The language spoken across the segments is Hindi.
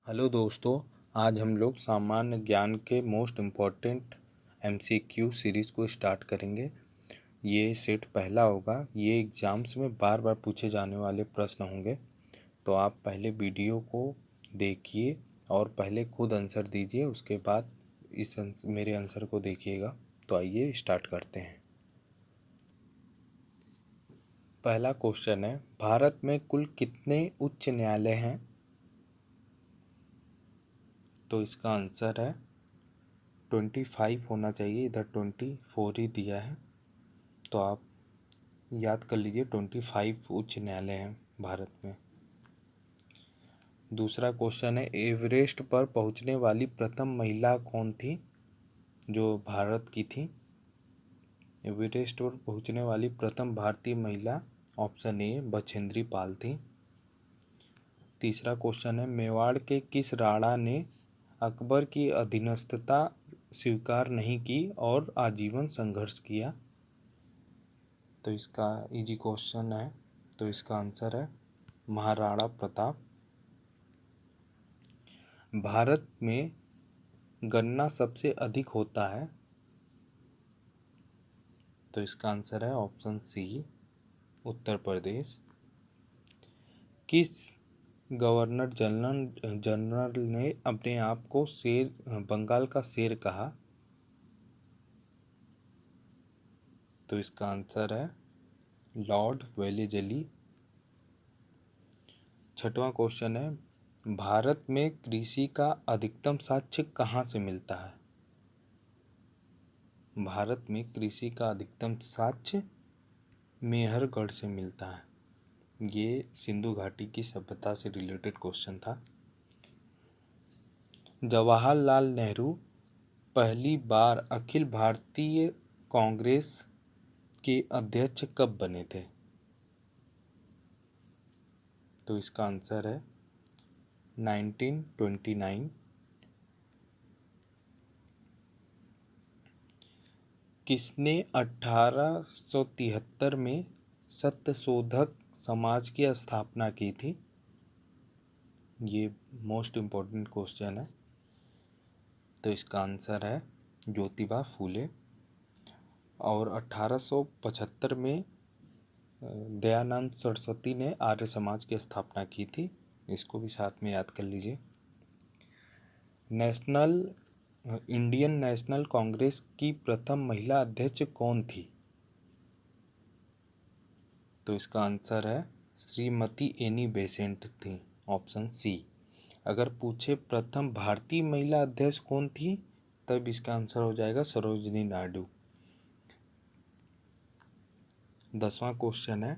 हेलो दोस्तों, आज हम लोग सामान्य ज्ञान के मोस्ट इम्पॉर्टेंट एमसीक्यू सीरीज़ को स्टार्ट करेंगे। ये सेट पहला होगा। ये एग्ज़ाम्स में बार बार पूछे जाने वाले प्रश्न होंगे, तो आप पहले वीडियो को देखिए और पहले खुद आंसर दीजिए, उसके बाद मेरे आंसर को देखिएगा। तो आइए स्टार्ट करते हैं। पहला क्वेश्चन है, भारत में कुल कितने उच्च न्यायालय हैं? तो इसका आंसर है 25 होना चाहिए, इधर 24 ही दिया है, तो आप याद कर लीजिए 25 उच्च न्यायालय हैं भारत में। दूसरा क्वेश्चन है, एवरेस्ट पर पहुंचने वाली प्रथम महिला कौन थी जो भारत की थी? एवरेस्ट पर पहुंचने वाली प्रथम भारतीय महिला ऑप्शन ए बछेंद्री पाल थी। तीसरा क्वेश्चन है, मेवाड़ के किस राणा ने अकबर की अधीनस्थता स्वीकार नहीं की और आजीवन संघर्ष किया? तो इसका इजी क्वेश्चन है, तो इसका आंसर है महाराणा प्रताप। भारत में गन्ना सबसे अधिक होता है, तो इसका आंसर है ऑप्शन सी उत्तर प्रदेश। किस गवर्नर जनरल ने अपने आप को बंगाल का शेर कहा? तो इसका आंसर है लॉर्ड वेलेजली। छठवां क्वेश्चन है, भारत में कृषि का अधिकतम साक्ष्य कहाँ से मिलता है? भारत में कृषि का अधिकतम साक्ष्य मेहरगढ़ से मिलता है। ये सिंधु घाटी की सभ्यता से रिलेटेड क्वेश्चन था। जवाहरलाल नेहरू पहली बार अखिल भारतीय कांग्रेस के अध्यक्ष कब बने थे? तो इसका आंसर है 1929। किसने 1873 में सत्यशोधक समाज की स्थापना की थी? ये मोस्ट इम्पोर्टेंट क्वेश्चन है, तो इसका आंसर है ज्योतिबा फूले। और 1875 में दयानंद सरस्वती ने आर्य समाज की स्थापना की थी। इसको भी साथ में याद कर लीजिए। इंडियन नेशनल कांग्रेस की प्रथम महिला अध्यक्ष कौन थी? तो इसका आंसर है श्रीमती एनी बेसेंट थी, ऑप्शन सी। अगर पूछे प्रथम भारतीय महिला अध्यक्ष कौन थी, तब इसका आंसर हो जाएगा सरोजिनी नायडू। 10वां क्वेश्चन है,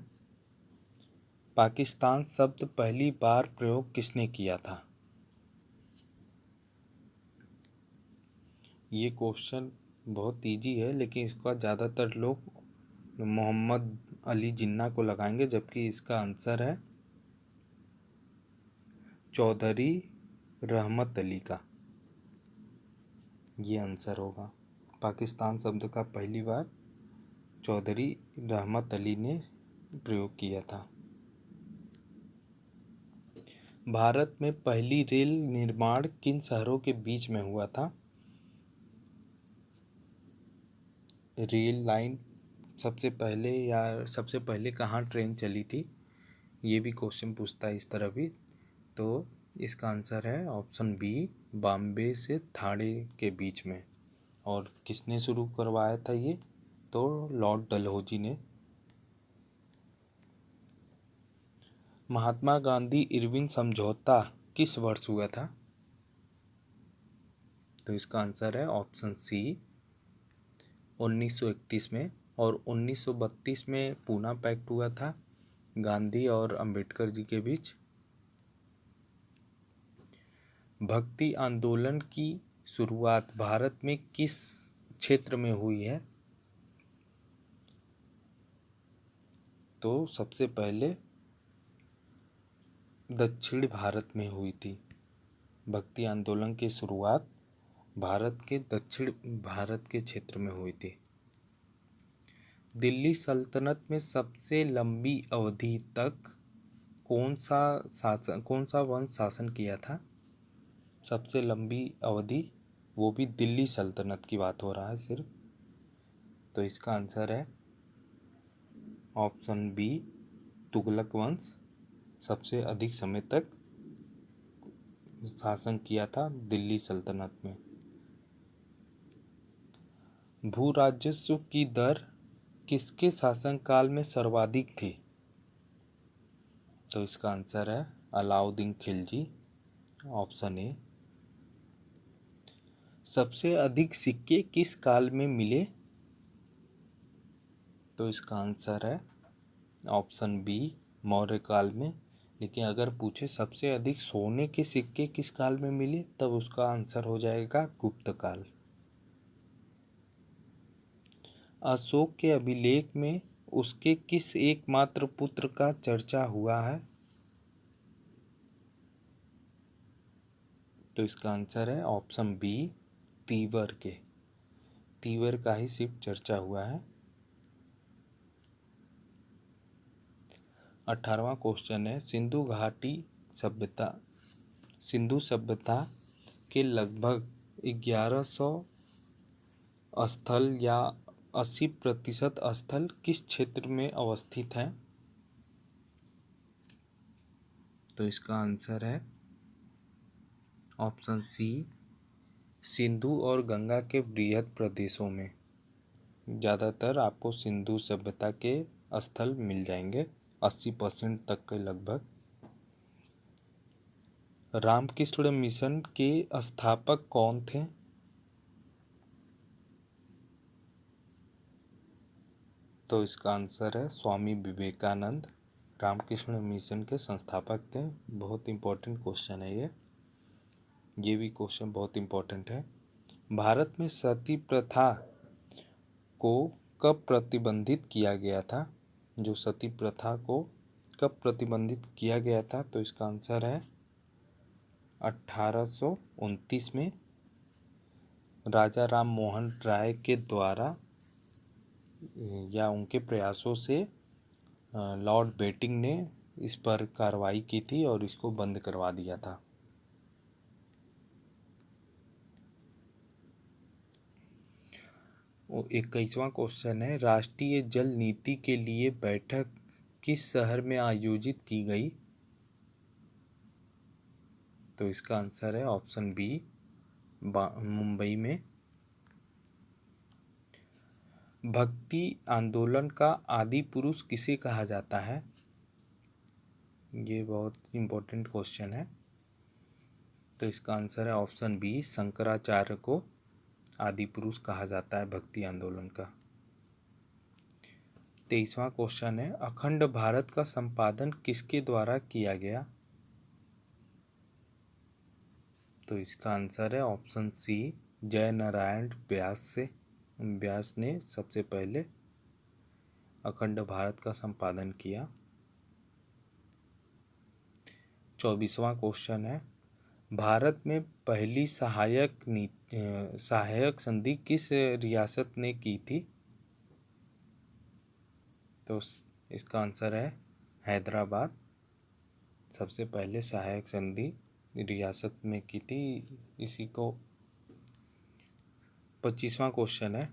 पाकिस्तान शब्द पहली बार प्रयोग किसने किया था? ये क्वेश्चन बहुत इजी है, लेकिन इसका ज़्यादातर लोग मोहम्मद अली जिन्ना को लगाएंगे, जबकि इसका आंसर है चौधरी रहमत अली का। ये आंसर होगा। पाकिस्तान शब्द का पहली बार चौधरी रहमत अली ने प्रयोग किया था। भारत में पहली रेल निर्माण किन शहरों के बीच में हुआ था? रेल लाइन सबसे पहले कहाँ ट्रेन चली थी? ये भी क्वेश्चन पूछता है इस तरह भी। तो इसका आंसर है ऑप्शन बी बॉम्बे से ठाणे के बीच में। और किसने शुरू करवाया था ये? तो लॉर्ड डलहौजी ने। महात्मा गांधी इरविन समझौता किस वर्ष हुआ था? तो इसका आंसर है ऑप्शन सी 1931 में। और 1932 में पूना पैक्ट हुआ था गांधी और अंबेडकर जी के बीच। भक्ति आंदोलन की शुरुआत भारत में किस क्षेत्र में हुई है? तो सबसे पहले दक्षिण भारत में हुई थी। भक्ति आंदोलन की शुरुआत भारत के दक्षिण भारत के क्षेत्र में हुई थी। दिल्ली सल्तनत में सबसे लंबी अवधि तक कौन सा वंश शासन किया था? सबसे लंबी अवधि, वो भी दिल्ली सल्तनत की बात हो रहा है सिर्फ। तो इसका आंसर है ऑप्शन बी, तुगलक वंश सबसे अधिक समय तक शासन किया था दिल्ली सल्तनत में। भू राजस्व की दर किसके शासनकाल में सर्वाधिक थी? तो इसका आंसर है अलाउद्दीन खिलजी, ऑप्शन ए। सबसे अधिक सिक्के किस काल में मिले? तो इसका आंसर है ऑप्शन बी, मौर्य काल में। लेकिन अगर पूछे सबसे अधिक सोने के सिक्के किस काल में मिले, तब उसका आंसर हो जाएगा गुप्त काल। अशोक के अभिलेख में उसके किस एकमात्र पुत्र का चर्चा हुआ है? तो इसका आंसर है ऑप्शन बी, तीवर के। तीवर का ही सिर्फ चर्चा हुआ है। 18वां क्वेश्चन है, सिंधु सभ्यता के लगभग 1100 स्थल या 80% स्थल किस क्षेत्र में अवस्थित हैं? तो इसका आंसर है ऑप्शन सी, सिंधु और गंगा के बृहद प्रदेशों में। ज़्यादातर आपको सिंधु सभ्यता के स्थल मिल जाएंगे, 80% तक के लगभग। रामकृष्ण मिशन के स्थापक कौन थे? तो इसका आंसर है स्वामी विवेकानंद, रामकृष्ण मिशन के संस्थापक थे। बहुत इम्पोर्टेंट क्वेश्चन है ये भी क्वेश्चन बहुत इम्पोर्टेंट है। भारत में सती प्रथा को कब प्रतिबंधित किया गया था? जो सती प्रथा को कब प्रतिबंधित किया गया था? तो इसका आंसर है 1829 में राजा राम मोहन राय के द्वारा या उनके प्रयासों से लॉर्ड बेटिंग ने इस पर कार्रवाई की थी और इसको बंद करवा दिया था। वो 21वां क्वेश्चन है, राष्ट्रीय जल नीति के लिए बैठक किस शहर में आयोजित की गई? तो इसका आंसर है ऑप्शन बी, मुंबई में। भक्ति आंदोलन का आदि पुरुष किसे कहा जाता है? ये बहुत इम्पोर्टेंट क्वेश्चन है। तो इसका आंसर है ऑप्शन बी, शंकराचार्य को आदि पुरुष कहा जाता है भक्ति आंदोलन का। 23वां क्वेश्चन है, अखंड भारत का संपादन किसके द्वारा किया गया? तो इसका आंसर है ऑप्शन सी, जय नारायण व्यास ने सबसे पहले अखंड भारत का संपादन किया। 24वां क्वेश्चन है, भारत में पहली सहायक संधि किस रियासत ने की थी? तो इसका आंसर है हैदराबाद। सबसे पहले सहायक संधि रियासत में की थी इसी को। 25वां क्वेश्चन है,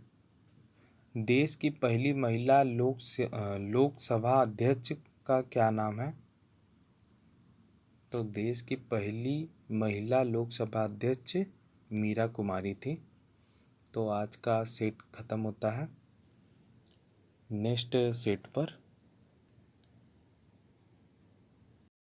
देश की पहली महिला लोकसभा अध्यक्ष का क्या नाम है? तो देश की पहली महिला लोकसभा अध्यक्ष मीरा कुमारी थी। तो आज का सेट खत्म होता है, नेक्स्ट सेट पर